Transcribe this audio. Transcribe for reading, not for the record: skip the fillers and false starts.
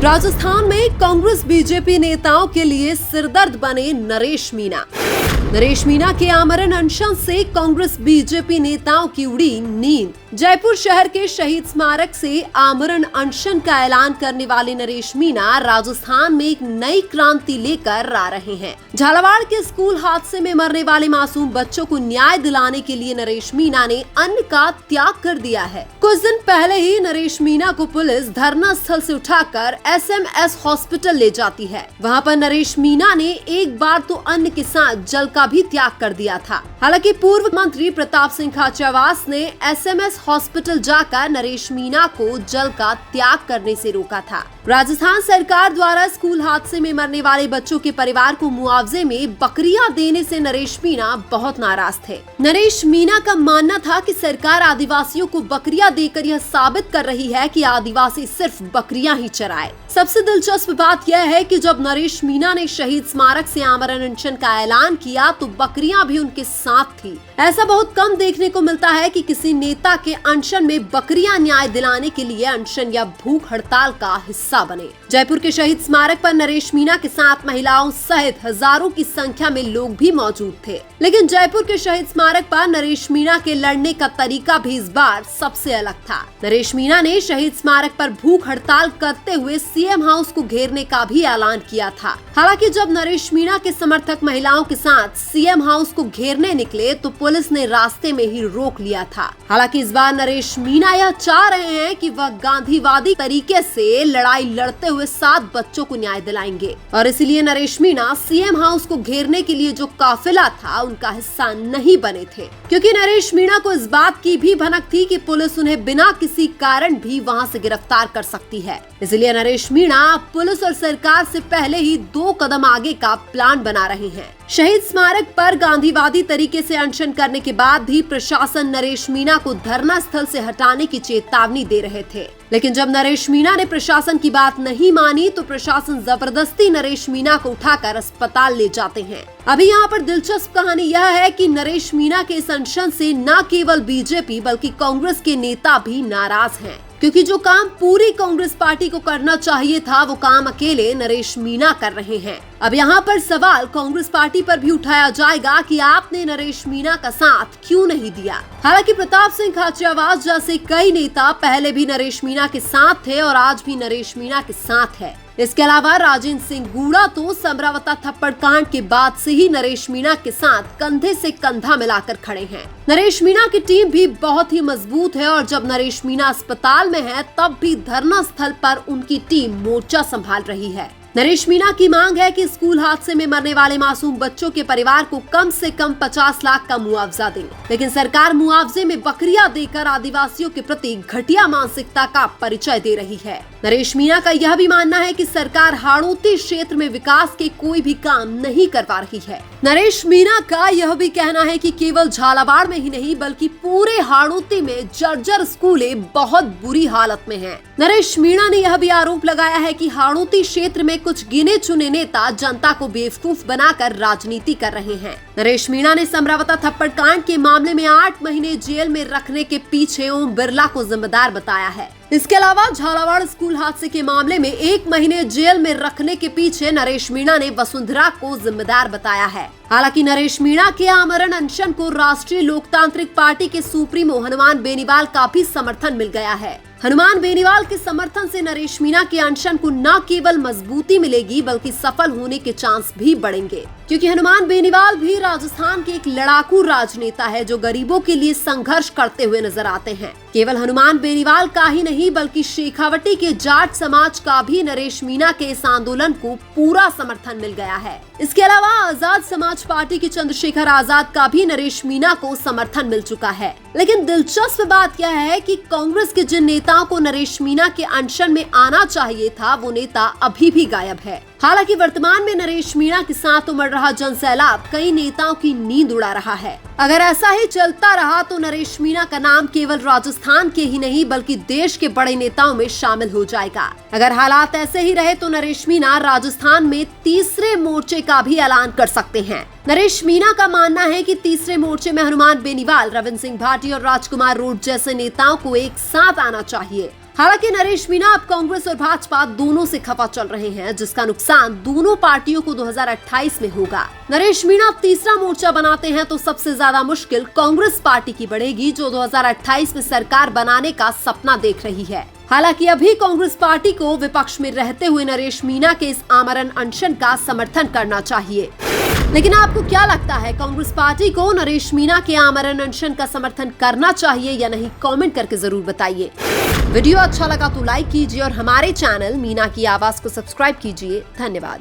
राजस्थान में कांग्रेस बीजेपी नेताओं के लिए सिरदर्द बने नरेश मीणा। नरेश मीणा के आमरण अनशन से कांग्रेस बीजेपी नेताओं की उड़ी नींद। जयपुर शहर के शहीद स्मारक से आमरण अनशन का ऐलान करने वाले नरेश मीणा राजस्थान में एक नई क्रांति लेकर आ रहे हैं। झालावाड़ के स्कूल हादसे में मरने वाले मासूम बच्चों को न्याय दिलाने के लिए नरेश मीणा ने अन्न का त्याग कर दिया है। कुछ दिन पहले ही नरेश मीणा को पुलिस धरना स्थल से उठाकर SMS हॉस्पिटल ले जाती है। वहां पर नरेश मीणा ने एक बार तो अन्न के साथ जल का भी त्याग कर दिया था। हालांकि पूर्व मंत्री प्रताप सिंह खाचरियावास ने SMS हॉस्पिटल जाकर नरेश मीणा को जल का त्याग करने से रोका था। राजस्थान सरकार द्वारा स्कूल हादसे में मरने वाले बच्चों के परिवार को मुआवजे में बकरियां देने से नरेश मीणा बहुत नाराज थे। नरेश मीणा का मानना था कि सरकार आदिवासियों को बकरियां देकर यह साबित कर रही है कि आदिवासी सिर्फ बकरियां ही चराए। सबसे दिलचस्प बात यह है कि जब नरेश मीणा ने शहीद स्मारक से आमरण अनशन का ऐलान किया तो बकरियां भी उनके साथ थी। ऐसा बहुत कम देखने को मिलता है कि किसी नेता के अनशन में बकरियां न्याय दिलाने के लिए अनशन या भूख हड़ताल का हिस्सा बने। जयपुर के शहीद स्मारक पर नरेश मीणा के साथ महिलाओं सहित हजारों की संख्या में लोग भी मौजूद थे। लेकिन जयपुर के शहीद स्मारक पर नरेश मीणा के लड़ने का तरीका भी इस बार सबसे अलग था। नरेश मीणा ने शहीद स्मारक पर भूख हड़ताल करते हुए CM हाउस को घेरने का भी ऐलान किया था। हालांकि जब नरेश मीणा के समर्थक महिलाओं के साथ CM हाउस को घेरने निकले तो पुलिस ने रास्ते में ही रोक लिया था। हालांकि इस बार नरेश मीणा यह चाह रहे हैं कि वह गांधीवादी तरीके से लड़ाई लड़ते हुए 7 बच्चों को न्याय दिलाएंगे और इसलिए नरेश मीणा CM हाउस को घेरने के लिए जो काफिला था उनका हिस्सा नहीं बने थे, क्योंकि नरेश मीणा को इस बात की भी भनक थी कि पुलिस उन्हें बिना किसी कारण भी वहां से गिरफ्तार कर सकती है। इसलिए नरेश मीणा पुलिस और सरकार से पहले ही 2 कदम आगे का प्लान बना रहे हैं। शहीद स्मारक पर गांधीवादी तरीके से अनशन करने के बाद भी प्रशासन नरेश मीणा को धरना स्थल से हटाने की चेतावनी दे रहे थे, लेकिन जब नरेश मीणा ने प्रशासन की बात नहीं मानी तो प्रशासन जबरदस्ती नरेश मीणा को उठाकर अस्पताल ले जाते हैं। अभी यहाँ पर दिलचस्प कहानी यह है कि नरेश मीणा के इस अनशन से न केवल बीजेपी बल्कि कांग्रेस के नेता भी नाराज हैं, क्योंकि जो काम पूरी कांग्रेस पार्टी को करना चाहिए था वो काम अकेले नरेश मीणा कर रहे हैं। अब यहाँ पर सवाल कांग्रेस पार्टी पर भी उठाया जाएगा कि आपने नरेश मीणा का साथ क्यों नहीं दिया। हालांकि प्रताप सिंह खाचरियावास जैसे कई नेता पहले भी नरेश मीणा के साथ थे और आज भी नरेश मीणा के साथ है। इसके अलावा राजेंद्र सिंह गूढ़ा तो समरावता थप्पड़ कांड के बाद से ही नरेश मीणा के साथ कंधे से कंधा मिलाकर खड़े हैं। नरेश मीणा की टीम भी बहुत ही मजबूत है और जब नरेश मीणा अस्पताल में है तब भी धरना स्थल पर उनकी टीम मोर्चा संभाल रही है। नरेश मीणा की मांग है कि स्कूल हादसे में मरने वाले मासूम बच्चों के परिवार को कम से कम 50 लाख का मुआवजा दे, लेकिन सरकार मुआवजे में बकरियां देकर आदिवासियों के प्रति घटिया मानसिकता का परिचय दे रही है। नरेश मीणा का यह भी मानना है कि सरकार हाड़ौती क्षेत्र में विकास के कोई भी काम नहीं करवा रही है। नरेश मीणा का यह भी कहना है कि केवल झालावाड़ में ही नहीं बल्कि पूरे हाड़ौती में जर्जर स्कूलें बहुत बुरी हालत में हैं। नरेश मीणा ने यह भी आरोप लगाया है कि हाड़ौती क्षेत्र में कुछ गिने चुने नेता जनता को बेवकूफ बनाकर राजनीति कर रहे हैं। नरेश मीणा ने समरावता थप्पड़ कांड के मामले में 8 महीने जेल में रखने के पीछे ओम बिरला को जिम्मेदार बताया है। इसके अलावा झालावाड़ स्कूल हादसे के मामले में 1 महीने जेल में रखने के पीछे नरेश मीणा ने वसुंधरा को जिम्मेदार बताया है। हालांकि नरेश मीणा के आमरण अनशन को राष्ट्रीय लोकतांत्रिक पार्टी के सुप्रीमो हनुमान बेनीवाल का भी समर्थन मिल गया है। हनुमान बेनीवाल के समर्थन से नरेश मीणा के अनशन को न केवल मजबूती मिलेगी बल्कि सफल होने के चांस भी बढ़ेंगे, क्योंकि हनुमान बेनीवाल भी राजस्थान के एक लड़ाकू राजनेता है जो गरीबों के लिए संघर्ष करते हुए नजर आते हैं। केवल हनुमान बेनीवाल का ही नहीं बल्कि शेखावटी के जाट समाज का भी नरेश मीणा के इस आंदोलन को पूरा समर्थन मिल गया है। इसके अलावा आजाद समाज पार्टी के चंद्रशेखर आजाद का भी नरेश मीणा को समर्थन मिल चुका है। लेकिन दिलचस्प बात यह है कि कांग्रेस के जिन नेताओं को नरेश मीणा के अनशन में आना चाहिए था वो नेता अभी भी गायब है। हालांकि वर्तमान में नरेश मीणा के साथ उमड़ रहा जनसैलाब कई नेताओं की नींद उड़ा रहा है। अगर ऐसा ही चलता रहा तो नरेश मीणा का नाम केवल राजस्थान के ही नहीं बल्कि देश के बड़े नेताओं में शामिल हो जाएगा। अगर हालात ऐसे ही रहे तो नरेश मीणा राजस्थान में तीसरे मोर्चे का भी ऐलान कर सकते हैं। नरेश मीणा का मानना है कि तीसरे मोर्चे में हनुमान बेनीवाल, रविंद्र सिंह भाटी और राजकुमार रोड जैसे नेताओं को एक साथ आना चाहिए हालांकि नरेश मीणा अब कांग्रेस और भाजपा दोनों से खफा चल रहे हैं, जिसका नुकसान दोनों पार्टियों को 2028 में होगा। नरेश मीणा अब तीसरा मोर्चा बनाते हैं तो सबसे ज्यादा मुश्किल कांग्रेस पार्टी की बढ़ेगी, जो 2028 में सरकार बनाने का सपना देख रही है। हालांकि अभी कांग्रेस पार्टी को विपक्ष में रहते हुए नरेश मीणा के इस आमरण अनशन का समर्थन करना चाहिए। लेकिन आपको क्या लगता है, कांग्रेस पार्टी को नरेश मीणा के आमरण अनशन का समर्थन करना चाहिए या नहीं? कमेंट करके जरूर बताइए। वीडियो अच्छा लगा तो लाइक कीजिए और हमारे चैनल मीना की आवाज को सब्सक्राइब कीजिए। धन्यवाद।